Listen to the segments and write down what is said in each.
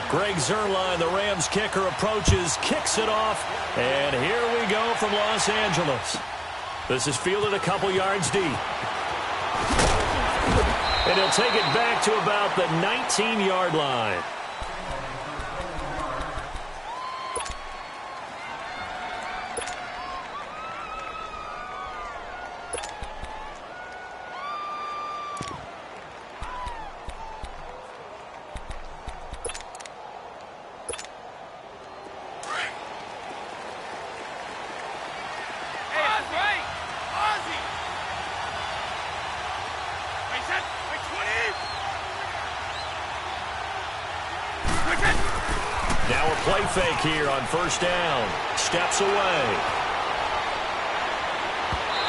Greg Zuerlein, the Rams kicker, approaches, kicks it off, and here we go from Los Angeles. This is fielded a couple yards deep. And he'll take it back to about the 19-yard line. Now a play fake here on first down. Steps away.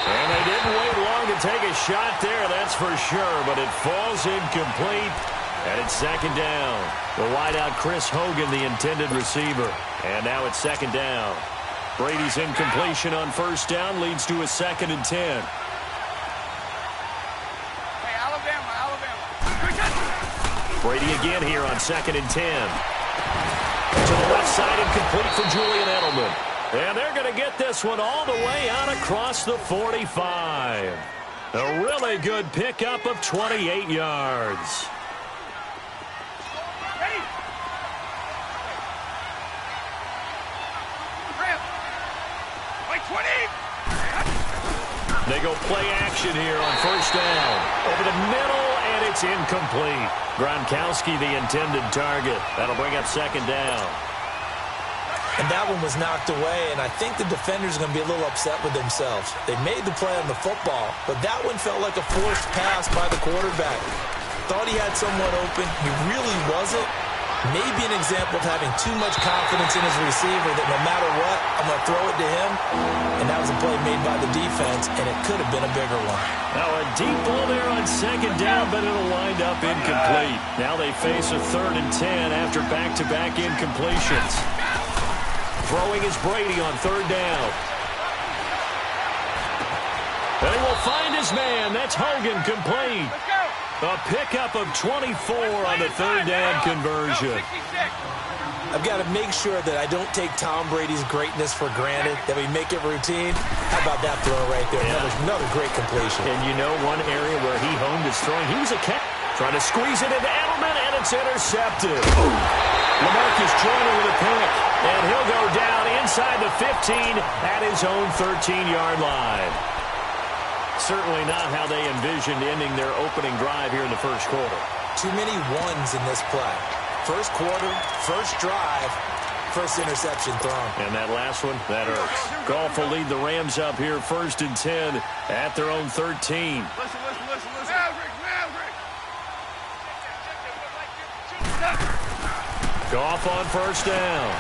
And they didn't wait long to take a shot there, that's for sure, but it falls incomplete, and it's second down. The wideout Chris Hogan, the intended receiver. And now it's second down. Brady's incompletion on first down leads to a 2nd and 10. Brady again here on 2nd and 10. To the left side, incomplete for Julian Edelman. And they're going to get this one all the way out across the 45. A really good pickup of 28 yards. They go play action here on first down. Over the middle, and it's incomplete. Gronkowski, the intended target. That'll bring up second down. And that one was knocked away, and I think the defenders are going to be a little upset with themselves. They made the play on the football, but that one felt like a forced pass by the quarterback. Thought he had someone open. He really wasn't. Maybe an example of having too much confidence in his receiver that no matter what, I'm going to throw it to him. And that was a play made by the defense, and it could have been a bigger one. Now a deep ball there on second down, but it'll wind up incomplete. Now they face a 3rd and 10 after back-to-back incompletions. Throwing is Brady on 3rd down. And he will find his man. That's Hogan, complete. A pickup of 24 on the 3rd down conversion. I've got to make sure that I don't take Tom Brady's greatness for granted, that we make it routine. How about that throw right there? Yeah. Another great completion. And you know one area where he honed his throwing, he was a cat. Trying to squeeze it into Edelman, and it's intercepted. LaMarcus Joyner with a pick, and he'll go down inside the 15 at his own 13-yard line. Certainly not how they envisioned ending their opening drive here in the first quarter. Too many ones in this play. First quarter, first drive, first interception thrown. And that last one, that hurts. Goff will lead the Rams up here 1st and 10 at their own 13. Listen. Goff on first down.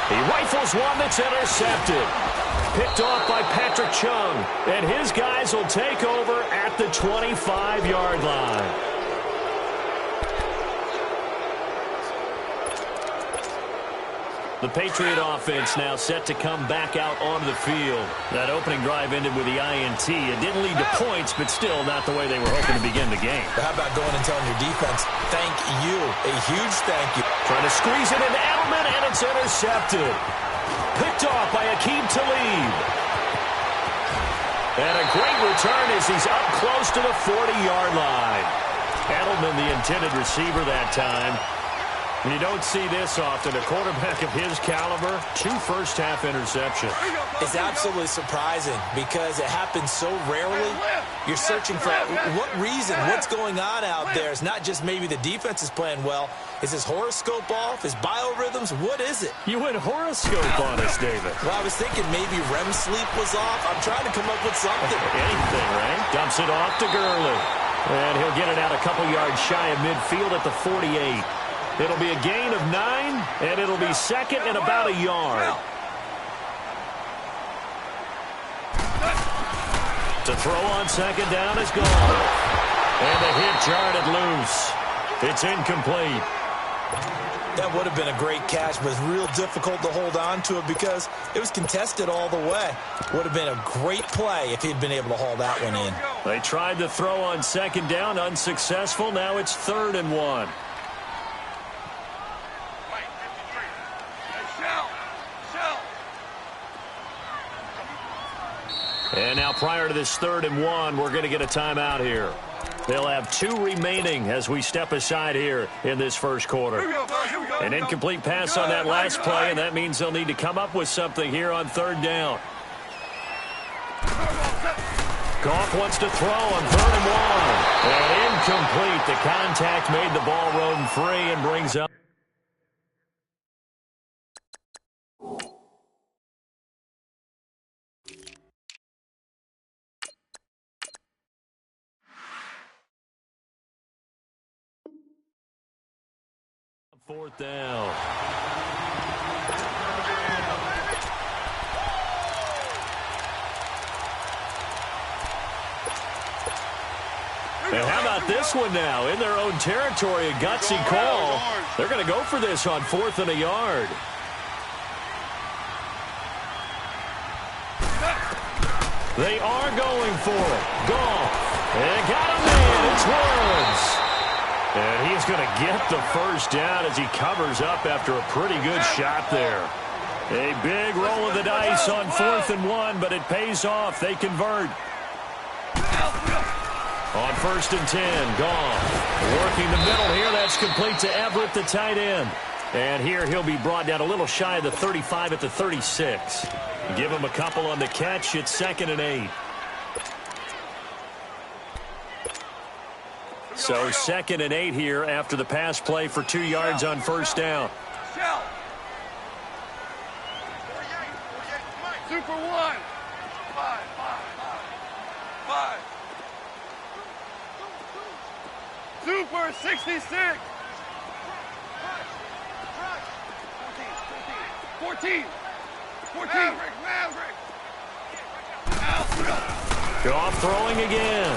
He rifles one that's intercepted. Picked off by Patrick Chung. And his guys will take over at the 25-yard line. The Patriot offense now set to come back out onto the field. That opening drive ended with the INT. It didn't lead to points, but still not the way they were hoping to begin the game. How about going and telling your defense, thank you, a huge thank you. Trying to squeeze it into Edelman, and it's intercepted. Picked off by Aqib Talib. And a great return as he's up close to the 40-yard line. Edelman, the intended receiver that time. And you don't see this often. A quarterback of his caliber, 2 first-half interceptions. It's absolutely surprising because it happens so rarely. You're searching for what reason, what's going on out there. It's not just maybe the defense is playing well. Is his horoscope off? His biorhythms? What is it? You went horoscope on us, David. Well, I was thinking maybe REM sleep was off. I'm trying to come up with something. Anything, right? Dumps it off to Gurley. And he'll get it out a couple yards shy of midfield at the 48. It'll be a gain of 9, and it'll be second and about a yard. To throw on second down is gone. And the hit jarred it loose. It's incomplete. That would have been a great catch, but it's real difficult to hold on to it because it was contested all the way. Would have been a great play if he'd been able to haul that one in. They tried to throw on second down, unsuccessful. Now it's 3rd and 1. And now prior to this 3rd and 1, we're going to get a timeout here. They'll have 2 remaining as we step aside here in this first quarter. An incomplete pass on that last play, and that means they'll need to come up with something here on 3rd down. Goff wants to throw on 3rd and 1. And incomplete. The contact made the ball roam free and brings up. Fourth down. And how about this one now? In their own territory, a gutsy call. They're going to go for this on 4th and a yard. They are going for it. Goff. And got him in. It's Woods. And he's going to get the first down as he covers up after a pretty good shot there. A big roll of the dice on 4th and 1, but it pays off. They convert. On 1st and 10, Goff working the middle here. That's complete to Everett, the tight end. And here he'll be brought down a little shy of the 35 at the 36. Give him a couple on the catch. It's 2nd and 8. So 2nd and 8 here after the pass play for 2 yards on 1st down. Super 1. 5. Super 66. 14. Maverick. Goff throwing again.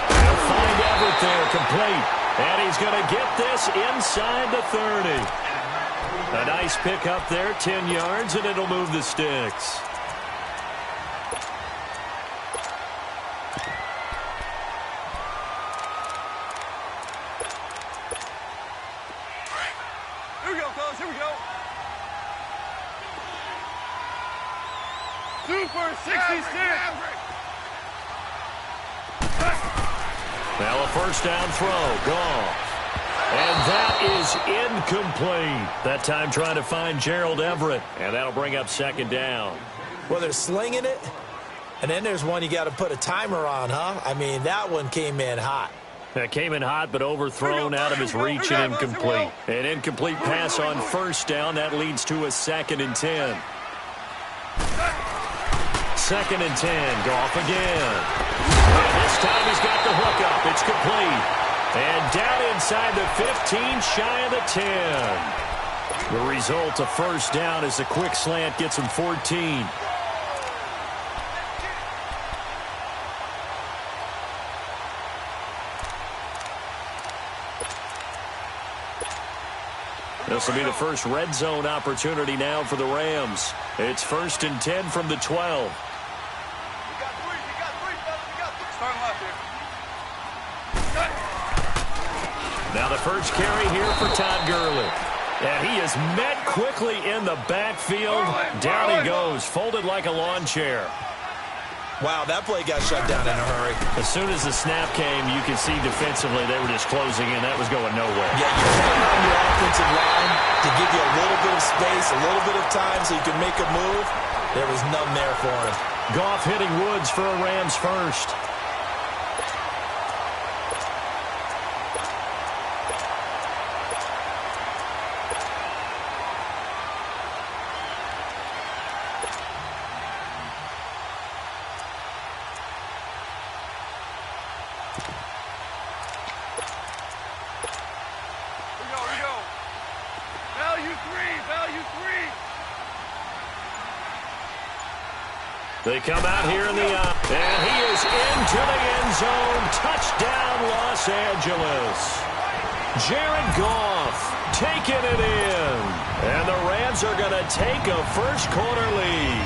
They'll find Everett there, complete. And he's going to get this inside the 30. A nice pick up there, 10 yards, and it'll move the sticks. Here we go, fellas. Here we go. Super 66. Now a first down throw. Goff. And that is incomplete. That time trying to find Gerald Everett. And that'll bring up 2nd down. Well, they're slinging it. And then there's one you got to put a timer on, huh? I mean, that one came in hot. That came in hot, but overthrown out of his reach and incomplete. An incomplete pass on 1st down. That leads to a 2nd and 10. 2nd and 10. Goff again. And this time he's got the hook up. It's complete. And down inside the 15, shy of the 10. The result, a first down as the quick slant gets him 14. This will be the first red zone opportunity now for the Rams. It's 1st and 10 from the 12. Now the first carry here for Todd Gurley. And he is met quickly in the backfield. Down he goes, folded like a lawn chair. Wow, that play got shut down in a hurry. As soon as the snap came, you could see defensively they were just closing in. That was going nowhere. Yeah, you're putting on your offensive line to give you a little bit of space, a little bit of time so you can make a move. There was none there for him. Goff hitting Woods for a Rams first. They come out here in the and he is into the end zone. Touchdown, Los Angeles. Jared Goff taking it in. And the Rams are going to take a first quarter lead.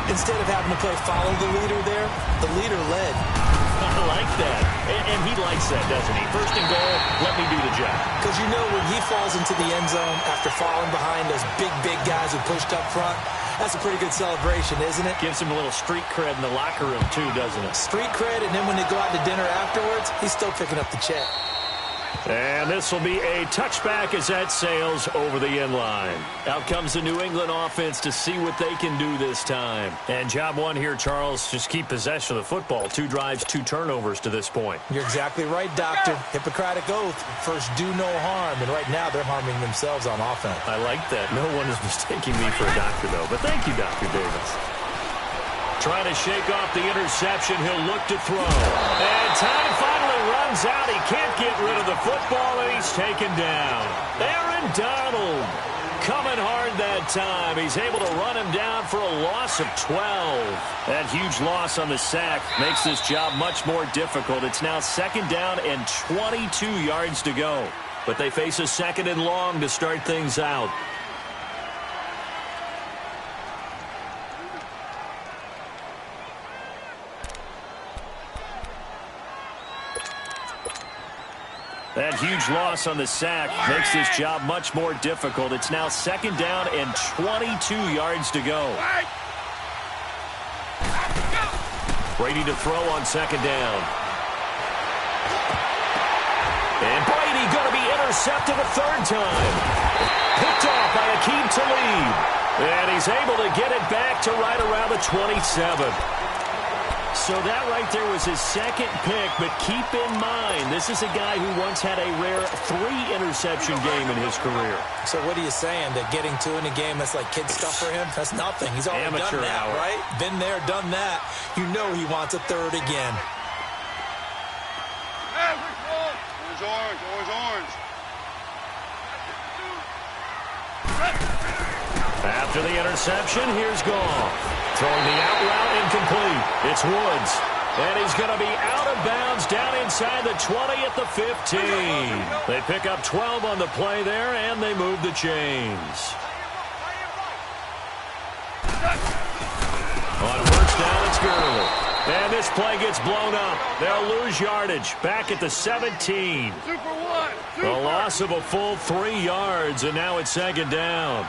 Instead of having to play follow the leader there, the leader led. I like that. And he likes that, doesn't he? First and goal, let me do the job. Because you know when he falls into the end zone after falling behind those big guys who pushed up front, that's a pretty good celebration, isn't it? Gives him a little street cred in the locker room, too, doesn't it? Street cred, and then when they go out to dinner afterwards, he's still picking up the check. And this will be a touchback as that sails over the end line. Out comes the New England offense to see what they can do this time. And job one here, Charles, just keep possession of the football. 2 drives, 2 turnovers to this point. You're exactly right, Doctor. Hippocratic oath. First, do no harm. And right now, they're harming themselves on offense. I like that. No one is mistaking me for a doctor, though. But thank you, Dr. Davis. Trying to shake off the interception. He'll look to throw. And time finally runs out. He can't get rid of the football, and he's taken down. Aaron Donald coming hard that time. He's able to run him down for a loss of 12. That huge loss on the sack makes this job much more difficult. It's now 2nd down and 22 yards to go. But they face a 2nd and long to start things out. That huge loss on the sack makes this job much more difficult. It's now 2nd down and 22 yards to go. Brady to throw on 2nd down. And Brady going to be intercepted a 3rd time. Picked off by Akeem Talib. And he's able to get it back to right around the 27. So that right there was his 2nd pick, but keep in mind, this is a guy who once had a rare 3-interception game in his career. So what are you saying, that getting 2 in a game, that's like kid stuff for him? That's nothing. He's already done that, right? Been there, done that. You know he wants a 3rd again. Orange, orange. After the interception, here's Goff. Throwing the out route incomplete. It's Woods. And he's going to be out of bounds down inside the 20 at the 15. They pick up 12 on the play there, and they move the chains. On 1st down, it's Gurley. And this play gets blown up. They'll lose yardage. Back at the 17. A loss of a full 3 yards, and now it's 2nd down.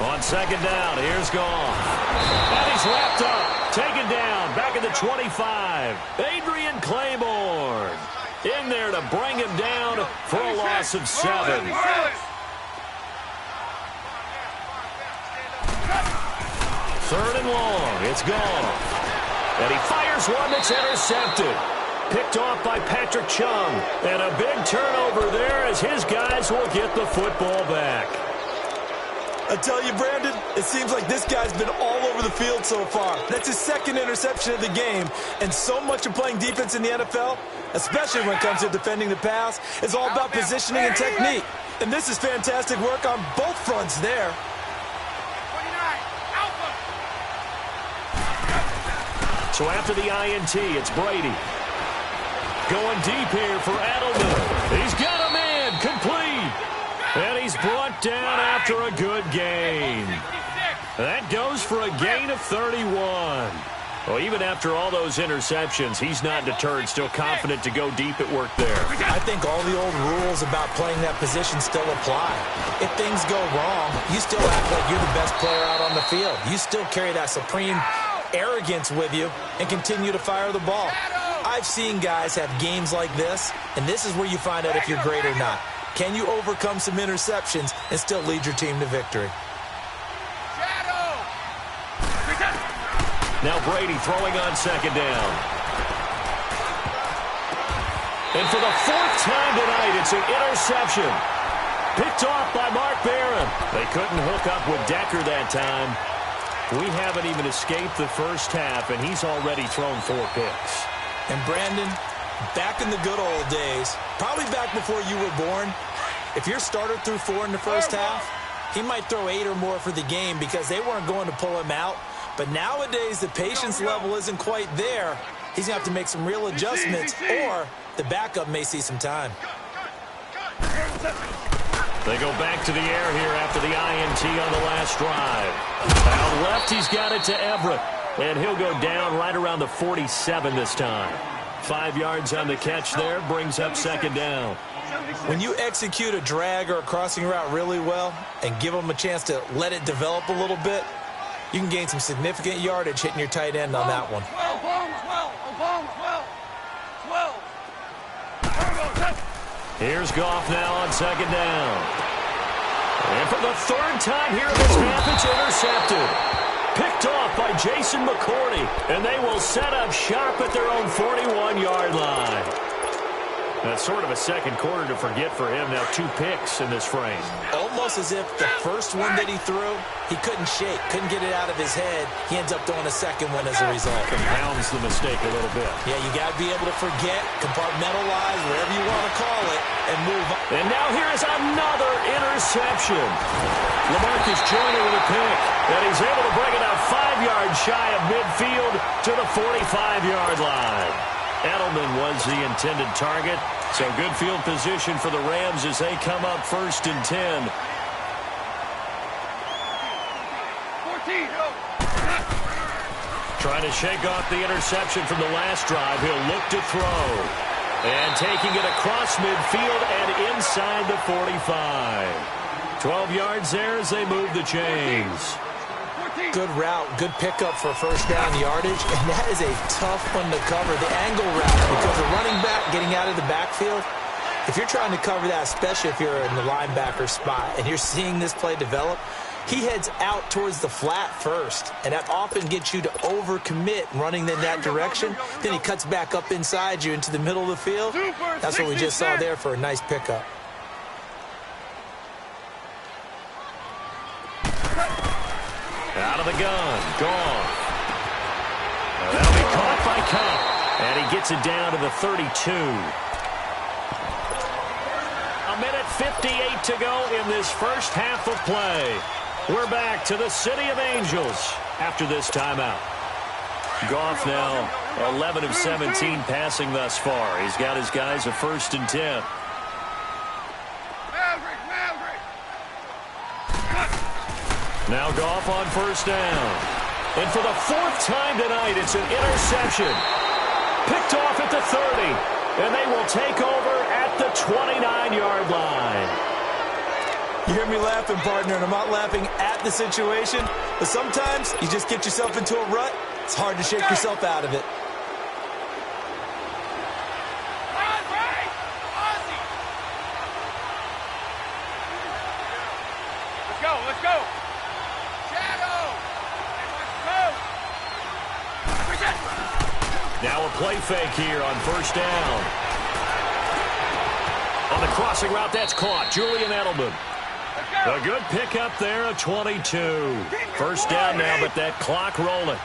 On 2nd down, here's Goff. And he's wrapped up, taken down, back at the 25. Adrian Claiborne in there to bring him down for a loss of 7. 3rd and long, it's Goff. And he fires one that's intercepted. Picked off by Patrick Chung. And a big turnover there as his guys will get the football back. I tell you, Brandon, it seems like this guy's been all over the field so far. That's his 2nd interception of the game. And so much of playing defense in the NFL, especially when it comes to defending the pass, is all about positioning and technique. And this is fantastic work on both fronts there. So after the INT, it's Brady. Going deep here for Edelman. He's got a man complete. And he's brought down after a good gain. That goes for a gain of 31. Well, even after all those interceptions, he's not deterred, still confident to go deep at work there. I think all the old rules about playing that position still apply. If things go wrong, you still act like you're the best player out on the field. You still carry that supreme arrogance with you and continue to fire the ball. I've seen guys have games like this, and this is where you find out if you're great or not. Can you overcome some interceptions and still lead your team to victory? Now Brady throwing on 2nd down. And for the 4th time tonight, it's an interception. Picked off by Mark Barron. They couldn't hook up with Decker that time. We haven't even escaped the first half, and he's already thrown 4 picks. And Brandon, back in the good old days, probably back before you were born, if your starter threw 4 in the first half, he might throw 8 or more for the game because they weren't going to pull him out. But nowadays, the patience level isn't quite there. He's going to have to make some real adjustments, or the backup may see some time. They go back to the air here after the INT on the last drive. Out left, he's got it to Everett. And he'll go down right around the 47 this time. 5 yards on the catch there, brings up 2nd down. When you execute a drag or a crossing route really well and give them a chance to let it develop a little bit, you can gain some significant yardage hitting your tight end on that one. 12. Here's Goff now on second down. And for the third time here in this half, it's intercepted. Picked off by Jason McCourty, and they will set up shop at their own 41-yard line. That's sort of a second quarter to forget for him. Now 2 picks in this frame. Almost as if the first one that he threw, he couldn't shake, couldn't get it out of his head. He ends up throwing a second one as a result. Compounds the mistake a little bit. Yeah, you got to be able to forget, compartmentalize, whatever you want to call it, and move on. And now here is another interception. Lamarcus Joyner with a pick, and he's able to bring it out 5 yards shy of midfield to the 45-yard line. Edelman was the intended target, so good field position for the Rams as they come up 1st and 10. 14, go. Trying to shake off the interception from the last drive. He'll look to throw. And taking it across midfield and inside the 45. 12 yards there as they move the chains. Good route, good pickup for first down yardage, and that is a tough one to cover, the angle route, because the running back getting out of the backfield, if you're trying to cover that, especially if you're in the linebacker spot, and you're seeing this play develop, he heads out towards the flat first, and that often gets you to overcommit running in that direction. Then he cuts back up inside you into the middle of the field. That's what we just saw there for a nice pickup. Out of the gun, Goff. That'll be caught by Cup, and he gets it down to the 32. A minute 58 to go in this first half of play. We're back to the City of Angels after this timeout. Goff now 11 of 17 passing thus far. He's got his guys a 1st and 10. Now Goff on first down. And for the 4th time tonight, it's an interception. Picked off at the 30. And they will take over at the 29-yard line. You hear me laughing, partner, and I'm not laughing at the situation. But sometimes you just get yourself into a rut. It's hard to shake yourself out of it. Let's go. Now a play fake here on first down. On the crossing route, that's caught. Julian Edelman. A good pickup there, a 22. First down now, but that clock rolling.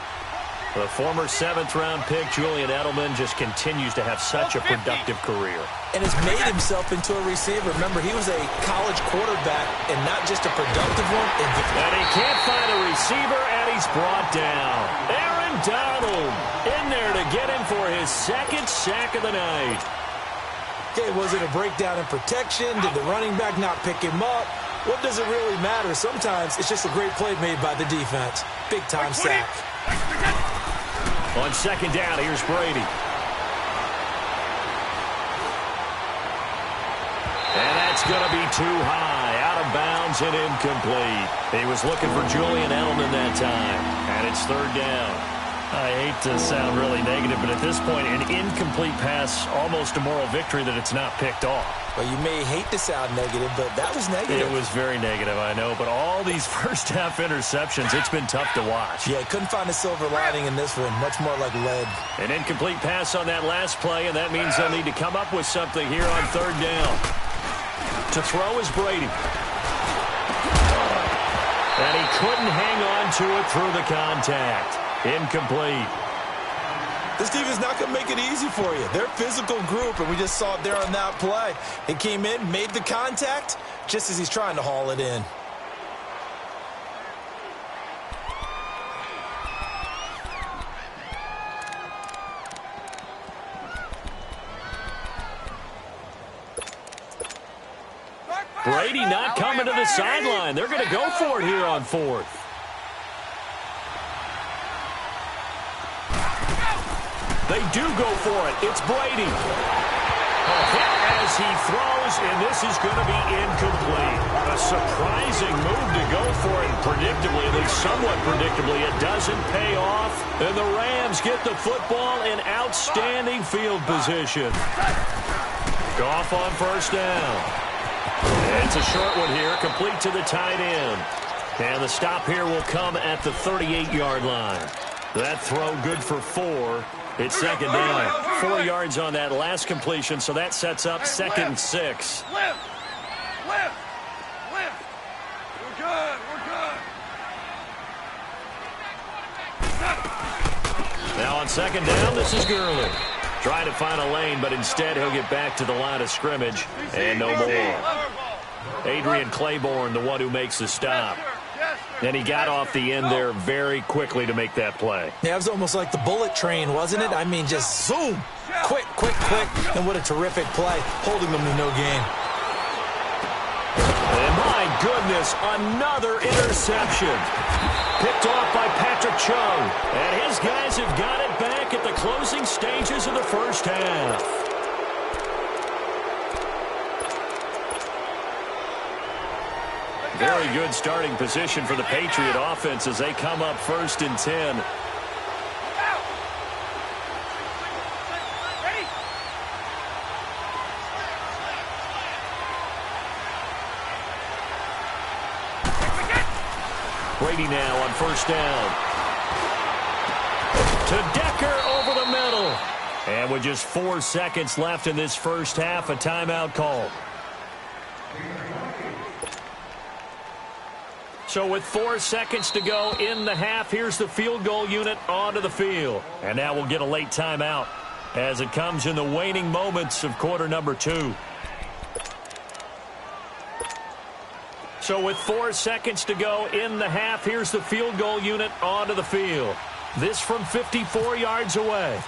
The former 7th-round pick, Julian Edelman, just continues to have such a productive career. And has made himself into a receiver. Remember, he was a college quarterback and not just a productive one. And he can't find a receiver, and he's brought down. Aaron Donald in there to get him for his 2nd sack of the night. Okay, was it a breakdown in protection? Did the running back not pick him up? What does it really matter? Sometimes it's just a great play made by the defense. Big-time sack. On second down, here's Brady. And that's going to be too high. Out of bounds and incomplete. He was looking for Julian Edelman that time. And it's 3rd down. I hate to sound really negative, but at this point, an incomplete pass, almost a moral victory that it's not picked off. Well, you may hate to sound negative, but that was negative. It was very negative, I know. But all these first-half interceptions, it's been tough to watch. Yeah, couldn't find a silver lining in this one. Much more like lead. An incomplete pass on that last play, and that means they'll need to come up with something here on 3rd down. To throw is Brady. And he couldn't hang on to it through the contact. Incomplete. This team is not going to make it easy for you. They're a physical group, and we just saw it there on that play. He came in, made the contact, just as he's trying to haul it in. Brady not coming to the sideline. They're going to go for it here on 4th. They do go for it. It's Brady. A hit as as he throws, and this is going to be incomplete. A surprising move to go for it. Predictably, at least somewhat predictably, it doesn't pay off. And the Rams get the football in outstanding field position. Goff on first down. It's a short one here, complete to the tight end. And the stop here will come at the 38-yard line. That throw good for 4. It's second down. 4 yards on that last completion, so that sets up second and 6. Lift! We're good. Now on second down, this is Gurley. Trying to find a lane, but instead he'll get back to the line of scrimmage and no more. Adrian Claiborne, the one who makes the stop. And he got off the end there very quickly to make that play. Yeah, it was almost like the bullet train, wasn't it? I mean, just zoom. Quick. And what a terrific play, holding them to no gain. And my goodness, another interception. Picked off by Patrick Chung. And his guys have got it back at the closing stages of the first half. Very good starting position for the Patriot offense as they come up first and 10. Brady now on first down. To Decker over the middle. And with just 4 seconds left in this first half, a timeout call. So with 4 seconds to go in the half, here's the field goal unit onto the field. And now we'll get a late timeout as it comes in the waning moments of quarter number 2. So with 4 seconds to go in the half, here's the field goal unit onto the field. This from 54 yards away.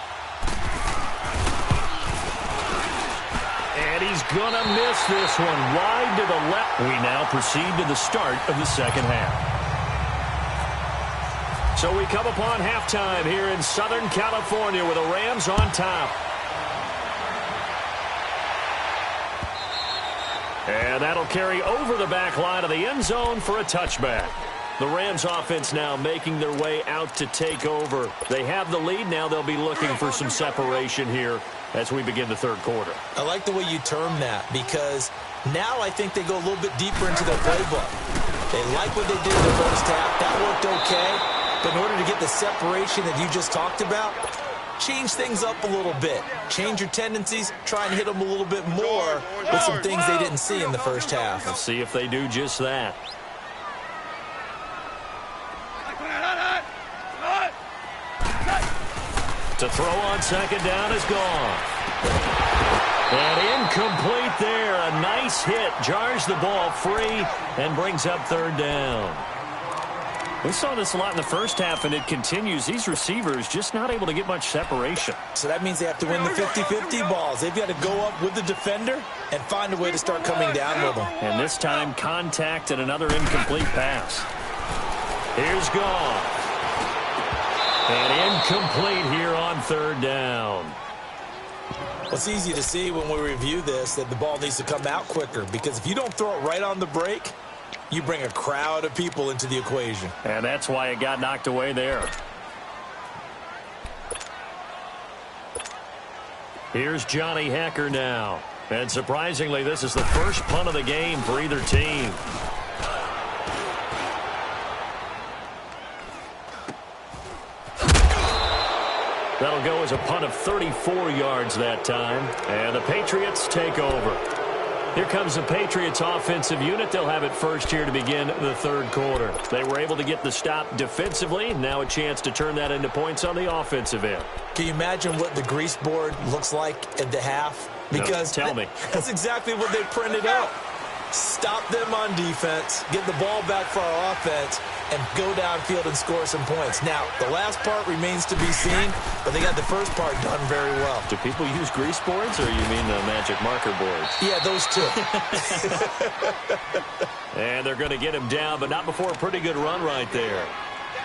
And he's going to miss this one wide to the left. We now proceed to the start of the second half. So we come upon halftime here in Southern California with the Rams on top. And that'll carry over the back line of the end zone for a touchback. The Rams offense now making their way out to take over. They have the lead. Now they'll be looking for some separation here as we begin the third quarter. I like the way you term that because now I think they go a little bit deeper into their playbook. They like what they did in the first half. That worked okay. But in order to get the separation that you just talked about, change things up a little bit. Change your tendencies. Try and hit them a little bit more with some things they didn't see in the first half. Let's see if they do just that. To throw on second down is gone. And incomplete there. A nice hit. Jars the ball free and brings up third down. We saw this a lot in the first half, and it continues. These receivers just not able to get much separation. So that means they have to win the 50-50 balls. They've got to go up with the defender and find a way to start coming down with them. And this time, contact and another incomplete pass. Here's Goff. And incomplete here on third down. Well, it's easy to see when we review this that the ball needs to come out quicker because if you don't throw it right on the break, you bring a crowd of people into the equation. And that's why it got knocked away there. Here's Johnny Hecker now. And surprisingly, this is the first punt of the game for either team. That'll go as a punt of 34 yards that time. And the Patriots take over. Here comes the Patriots offensive unit. They'll have it first here to begin the third quarter. They were able to get the stop defensively. Now a chance to turn that into points on the offensive end. Can you imagine what the grease board looks like at the half? Because no, tell me. That's exactly what they printed out. Stop them on defense, get the ball back for our offense, and go downfield and score some points. Now, the last part remains to be seen, but they got the first part done very well. Do people use grease boards, or you mean the magic marker boards? Yeah, those two. And they're going to get him down, but not before a pretty good run right there.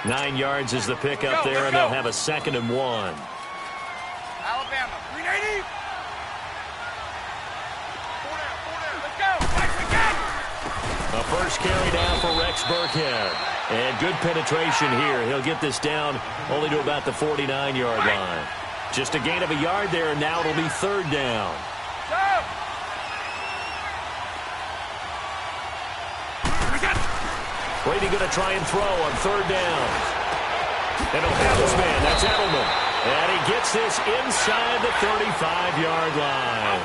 9 yards is the pickup there, and they'll have a 2nd and 1. Alabama, 380. first carry down for Rex Burkhead. And good penetration here. He'll get this down only to about the 49-yard line. Just a gain of a yard there, and now it'll be third down. Brady going to try and throw on third down. And he'll have his man. That's Edelman. And he gets this inside the 35-yard line.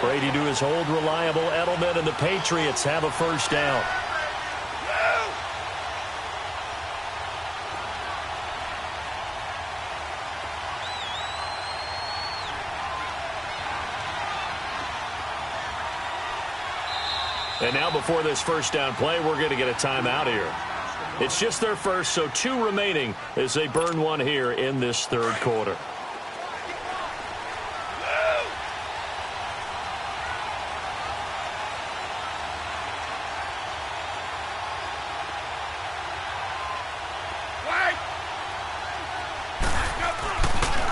Brady to his hold reliable Edelman, and the Patriots have a first down. And now before this first down play, we're going to get a timeout here. It's just their first, so 2 remaining as they burn one here in this third quarter.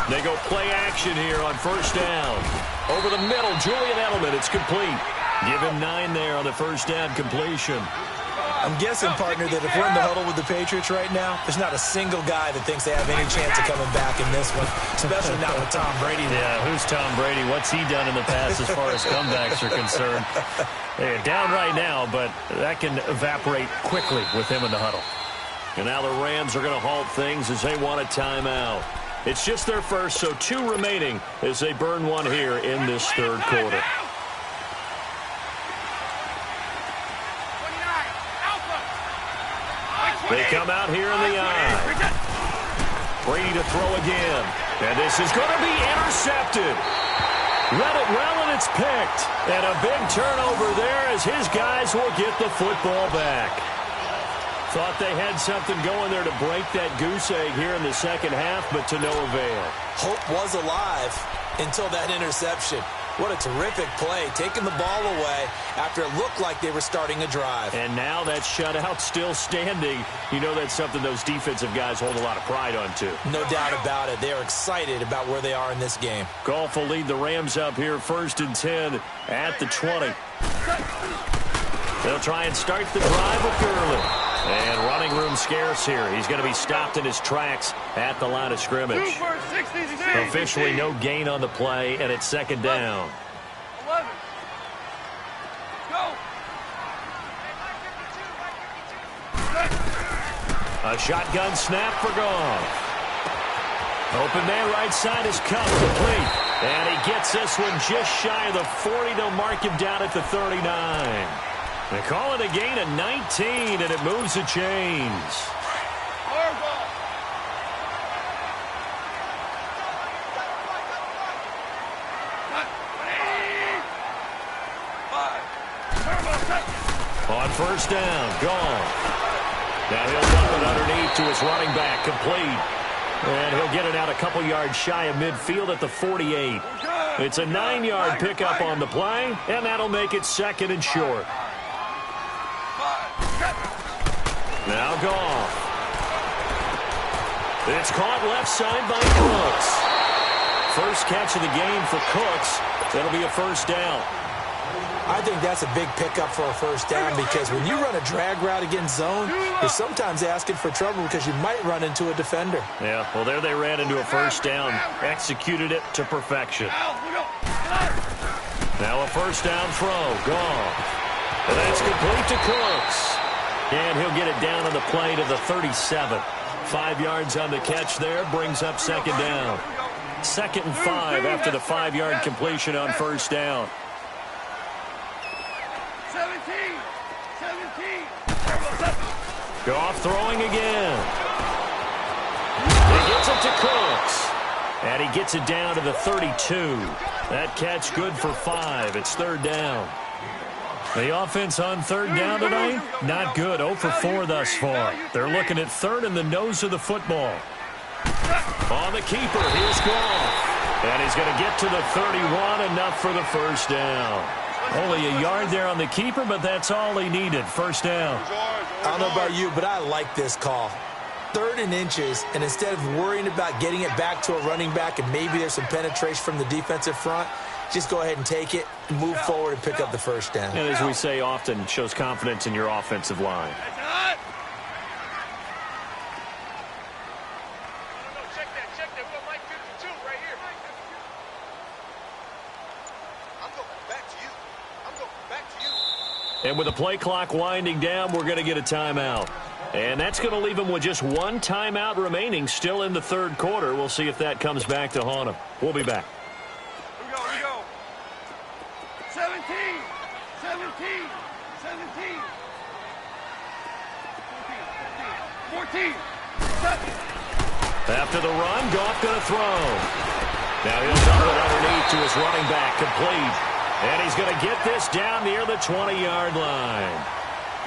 They go play action here on first down. Over the middle, Julian Edelman. It's complete. Give him 9 there on the first down completion. I'm guessing, partner, that if we're in the huddle with the Patriots right now, there's not a single guy that thinks they have any chance of coming back in this one, especially not with Tom Brady. Yeah, who's Tom Brady? What's he done in the past as far as comebacks are concerned? They're down right now, but that can evaporate quickly with him in the huddle. And now the Rams are going to halt things as they want a timeout. It's just their first, so 2 remaining as they burn one here in this third quarter. They come out here in the eye. Brady to throw again. And this is going to be intercepted. Read it well, and it's picked. And a big turnover there as his guys will get the football back. Thought they had something going there to break that goose egg here in the second half, but to no avail. Hope was alive until that interception. What a terrific play, taking the ball away after it looked like they were starting a drive. And now that shutout still standing. You know that's something those defensive guys hold a lot of pride on, too. No doubt about it. They are excited about where they are in this game. Goff will lead the Rams up here 1st and 10 at the 20. They'll try and start the drive with Gurley. And running room scarce here. He's going to be stopped in his tracks at the line of scrimmage. Officially no gain on the play, and it's second down. 11. Go. A shotgun snap for Goff. Open man right side is cut complete. And he gets this one just shy of the 40. They'll mark him down at the 39. They call it a gain of 19, and it moves the chains. On first down, Goff. Now he'll dump it underneath to his running back, complete. And he'll get it out a couple yards shy of midfield at the 48. It's a 9-yard pickup on the play, and that'll make it second and short. Now Goff. It's caught left side by Cooks. First catch of the game for Cooks. That'll be a first down. I think that's a big pickup for a first down because when you run a drag route against zone, you're sometimes asking for trouble because you might run into a defender. Yeah, well, there they ran into a first down. Executed it to perfection. Now a first down throw. Goff. And that's complete to Cooks. And he'll get it down on the play to the 37. 5 yards on the catch there, brings up second down. 2nd and 5 after the 5-yard completion on first down. 17. Goff throwing again. He gets it to Cooks. And he gets it down to the 32. That catch good for 5. It's third down. The offense on third down tonight, not good. 0 for 4 thus far. They're looking at third in the nose of the football. On the keeper, here's Goff. And he's going to get to the 31, enough for the first down. Only a yard there on the keeper, but that's all he needed. First down. I don't know about you, but I like this call. 3rd and inches, and instead of worrying about getting it back to a running back and maybe there's some penetration from the defensive front, just go ahead and take it, move forward, and pick up the first down. And as we say often, shows confidence in your offensive line. And with the play clock winding down, we're going to get a timeout. And that's going to leave them with just one timeout remaining still in the third quarter. We'll see if that comes back to haunt them. We'll be back. Here we go. 17. 14. After the run, Goff going to throw. Now he'll dump it underneath to his running back, complete. And he's going to get this down near the 20-yard line.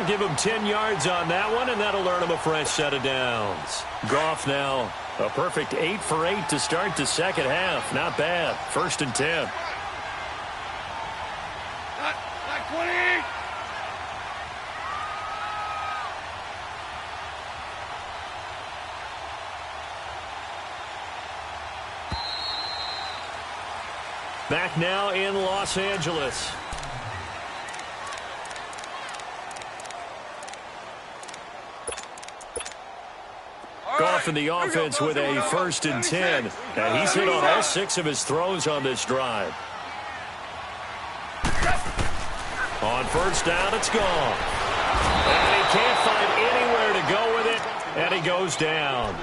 Give him 10 yards on that one, and that'll earn him a fresh set of downs. Goff now a perfect 8 for 8 to start the second half. Not bad. 1st and 10. Not 28. Back now in Los Angeles. Goff in the offense with a 1st and 10. And he's hit on all 6 of his throws on this drive. On 1st down, it's gone. And he can't find anywhere to go with it, and he goes down.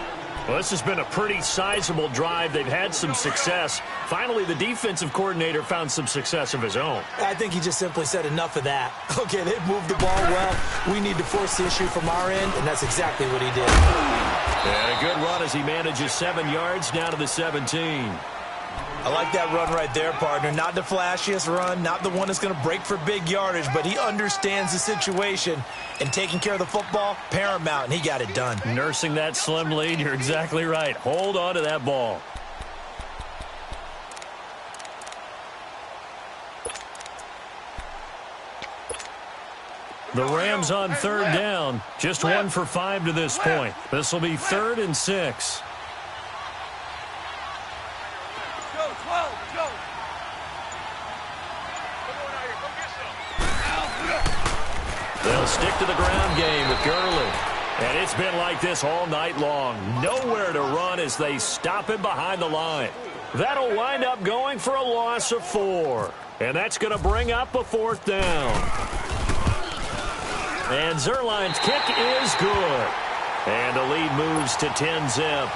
Well, this has been a pretty sizable drive. They've had some success. Finally, the defensive coordinator found some success of his own. I think he just simply said enough of that. Okay, they've moved the ball well. We need to force the issue from our end, and that's exactly what he did. And a good run as he manages 7 yards down to the 17. I like that run right there, partner. Not the flashiest run, not the one that's going to break for big yardage, but he understands the situation, and taking care of the football, paramount, and he got it done. Nursing that slim lead, you're exactly right. Hold on to that ball. The Rams on 3rd down. Just 1 for 5 to this point. This will be 3rd and 6. Go, 12. Go. They'll stick to the ground game with Gurley. And it's been like this all night long. Nowhere to run as they stop him behind the line. That'll wind up going for a loss of 4. And that's going to bring up a 4th down. And Zerline's kick is good. And the lead moves to 10-zip.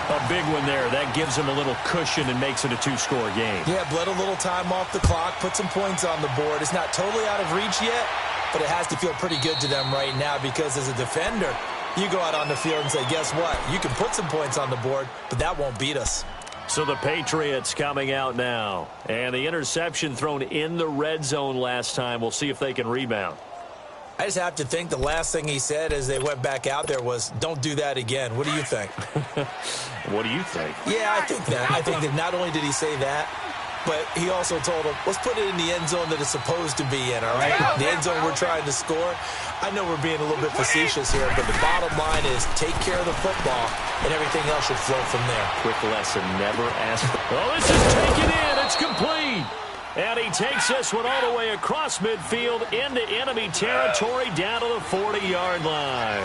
A big one there. That gives him a little cushion and makes it a 2-score game. Yeah, bled a little time off the clock, put some points on the board. It's not totally out of reach yet, but it has to feel pretty good to them right now because as a defender, you go out on the field and say, guess what? You can put some points on the board, but that won't beat us. So the Patriots coming out now. And the interception thrown in the red zone last time. We'll see if they can rebound. I just have to think the last thing he said as they went back out there was, don't do that again. What do you think? What do you think? Yeah, I think that. I think that not only did he say that, but he also told him, let's put it in the end zone that it's supposed to be in, all right? The end zone we're trying to score. I know we're being a little bit facetious here, but the bottom line is take care of the football, and everything else should flow from there. Quick lesson, never ask. Oh, this is taken in. It's complete. And he takes this one all the way across midfield into enemy territory down to the 40-yard line.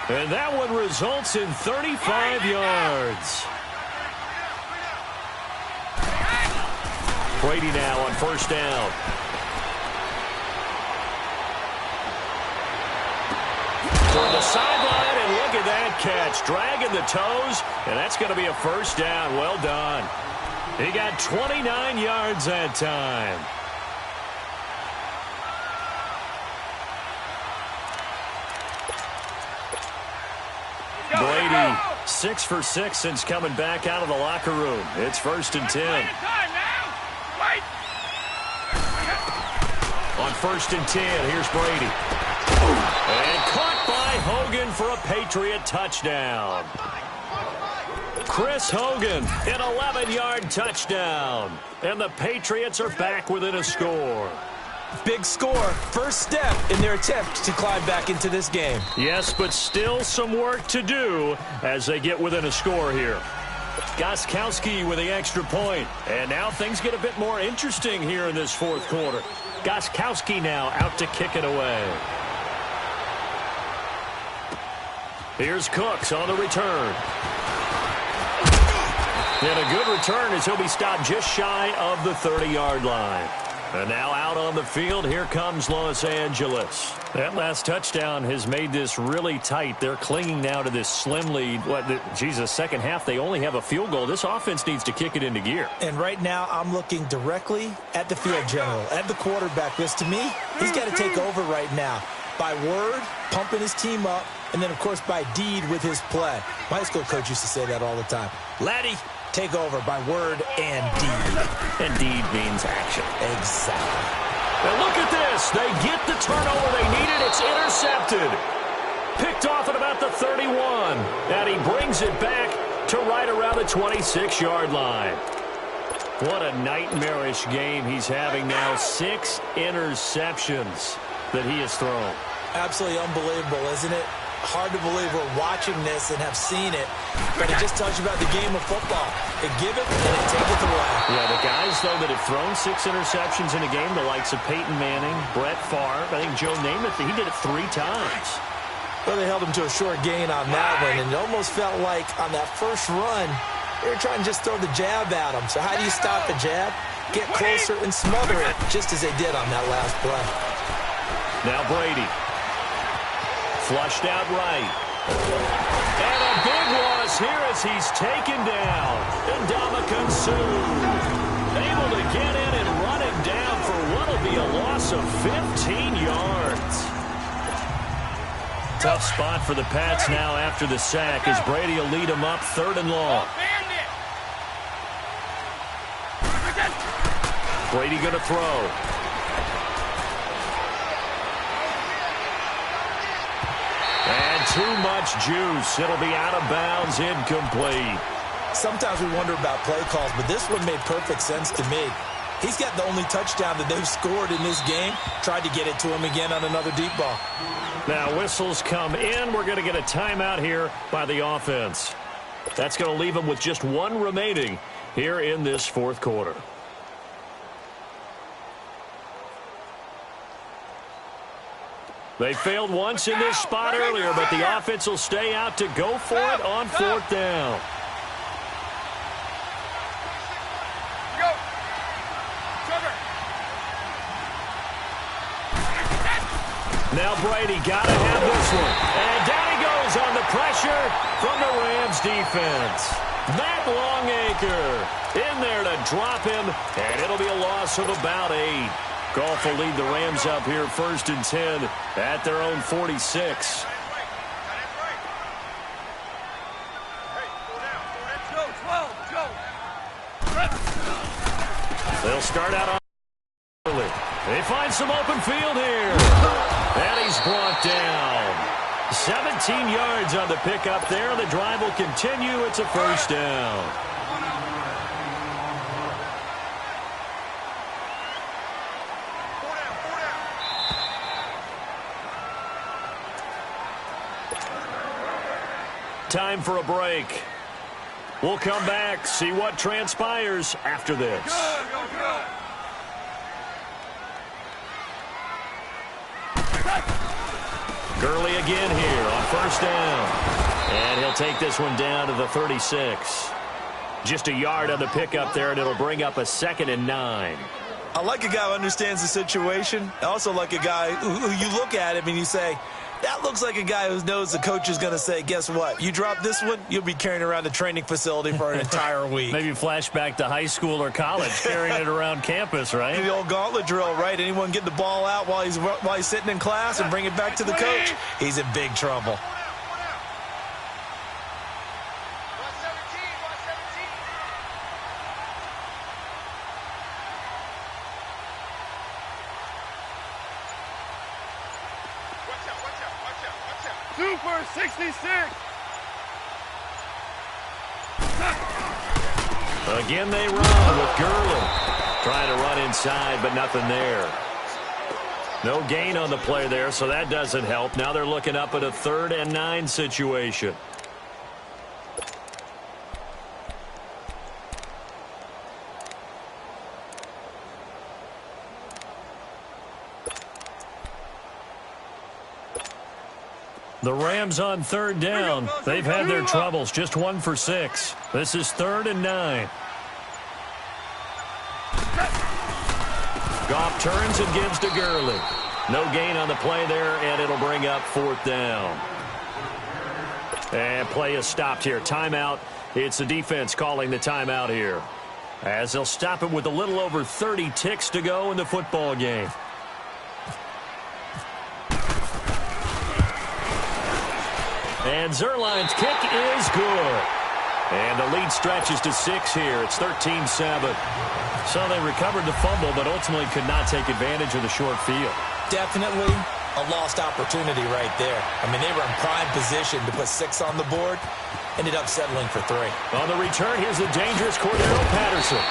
And that one results in 35 yards. Brady now on 1st down. Toward the sideline, and look at that catch. Dragging the toes, and that's going to be a 1st down. Well done. He got 29 yards that time. Brady, 6 for 6 since coming back out of the locker room. It's 1st and 10. On 1st and 10, here's Brady. And caught by Hogan for a Patriot touchdown. Chris Hogan, an 11-yard touchdown. And the Patriots are back within a score. Big score. First step in their attempt to climb back into this game. Yes, but still some work to do as they get within a score here. Gostkowski with the extra point. And now things get a bit more interesting here in this fourth quarter. Gostkowski now out to kick it away. Here's Cooks on the return. And a good return as he'll be stopped just shy of the 30-yard line. And now out on the field, here comes Los Angeles. That last touchdown has made this really tight. They're clinging now to this slim lead. Second half, they only have a field goal. This offense needs to kick it into gear. And right now, I'm looking directly at the field general, at the quarterback. Because to me, he's got to take over right now. By word, pumping his team up, and then, of course, by deed with his play. My high school coach used to say that all the time. Laddie, take over by word and deed. And deed means action. Exactly. And look at this. They get the turnover they needed. It's intercepted. Picked off at about the 31. And he brings it back to right around the 26-yard line. What a nightmarish game he's having now. 6 interceptions that he has thrown. Absolutely unbelievable, isn't it? Hard to believe we're watching this and have seen it, but it just tells you about the game of football. They give it and they take it away. Yeah, the guys, though, that have thrown 6 interceptions in a game, the likes of Peyton Manning, Brett Favre, I think Joe Namath, he did it 3 times. Well, they held him to a short gain on that one, and it almost felt like on that first run, they were trying to just throw the jab at him. So how do you stop the jab? Get closer and smother it, just as they did on that last play. Now Brady. Flushed out right. And a big loss here as he's taken down. And Ndamukong Suh able to get in and run him down for what will be a loss of 15 yards. Tough spot for the Pats now after the sack as Brady will lead them up 3rd and long. Brady going to throw. And too much juice. It'll be out of bounds, incomplete. Sometimes we wonder about play calls, but this one made perfect sense to me. He's got the only touchdown that they've scored in this game. Tried to get it to him again on another deep ball. Now whistles come in. We're going to get a timeout here by the offense. That's going to leave them with just 1 remaining here in this fourth quarter. They failed once in this spot earlier, but the offense will stay out to go for it on 4th down. Go. Sugar. Now Brady got to have this one. And down he goes on the pressure from the Rams defense. Matt Longacre in there to drop him, and it'll be a loss of about 8. Goff will lead the Rams up here 1st and 10 at their own 46. They'll start out on early. They find some open field here. And he's brought down. 17 yards on the pickup there. The drive will continue. It's a 1st down. Time for a break. We'll come back, see what transpires after this. Gurley again here on 1st down. And he'll take this one down to the 36. Just a yard on the pickup there, and it'll bring up a 2nd and 9. I like a guy who understands the situation. I also like a guy who you look at him and you say, that looks like a guy who knows the coach is going to say, guess what? You drop this one, you'll be carrying around the training facility for an entire week. Maybe flashback to high school or college, carrying it around campus, right? The old gauntlet drill, right? Anyone get the ball out while he's sitting in class and bring it back to the coach? He's in big trouble. Super 66. Again they run with Gurley. Trying to run inside, but nothing there. No gain on the play there, so that doesn't help. Now they're looking up at a 3rd and 9 situation. The Rams on third down. They've had their troubles. Just 1 for 6. This is 3rd and 9. Goff turns and gives to Gurley. No gain on the play there, and it'll bring up 4th down. And play is stopped here. Timeout. It's the defense calling the timeout here, as they'll stop it with a little over 30 ticks to go in the football game. And Zerline's kick is good. And the lead stretches to 6 here. It's 13-7. So they recovered the fumble, but ultimately could not take advantage of the short field. Definitely a lost opportunity right there. I mean, they were in prime position to put 6 on the board. Ended up settling for 3. On the return, here's the dangerous Cordero Patterson.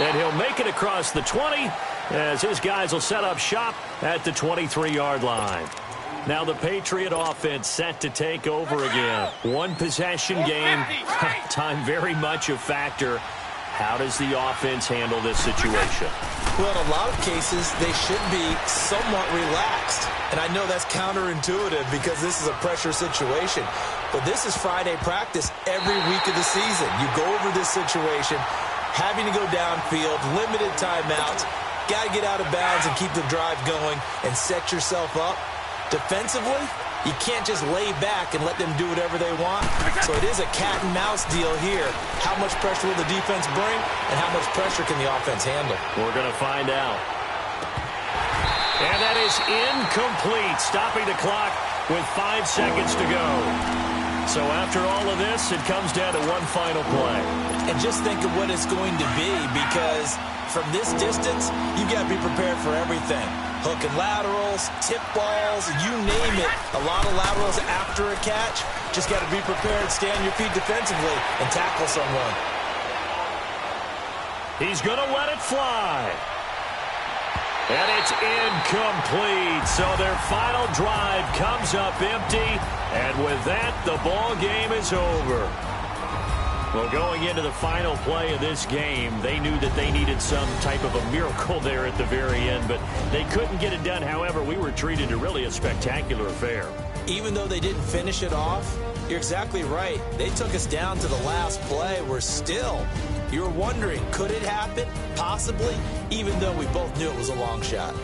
And he'll make it across the 20 as his guys will set up shop at the 23-yard line. Now the Patriot offense set to take over again. One possession game. Time very much a factor. How does the offense handle this situation? Well, in a lot of cases, they should be somewhat relaxed. And I know that's counterintuitive because this is a pressure situation. But this is Friday practice every week of the season. You go over this situation, having to go downfield, limited timeouts, got to get out of bounds and keep the drive going and set yourself up. Defensively, you can't just lay back and let them do whatever they want. So it is a cat-and-mouse deal here. How much pressure will the defense bring, and how much pressure can the offense handle? We're going to find out. And that is incomplete, stopping the clock with 5 seconds to go. So after all of this, it comes down to one final play. And just think of what it's going to be, because from this distance, you've got to be prepared for everything. Hook and laterals, tip balls, you name it. A lot of laterals after a catch. Just got to be prepared, stand your feet defensively, and tackle someone. He's going to let it fly. And it's incomplete. So their final drive comes up empty. And with that, the ball game is over. Well, going into the final play of this game, they knew that they needed some type of a miracle there at the very end, but they couldn't get it done. However, we were treated to really a spectacular affair. Even though they didn't finish it off, you're exactly right. They took us down to the last play. We're still, you're wondering, could it happen? Possibly, even though we both knew it was a long shot.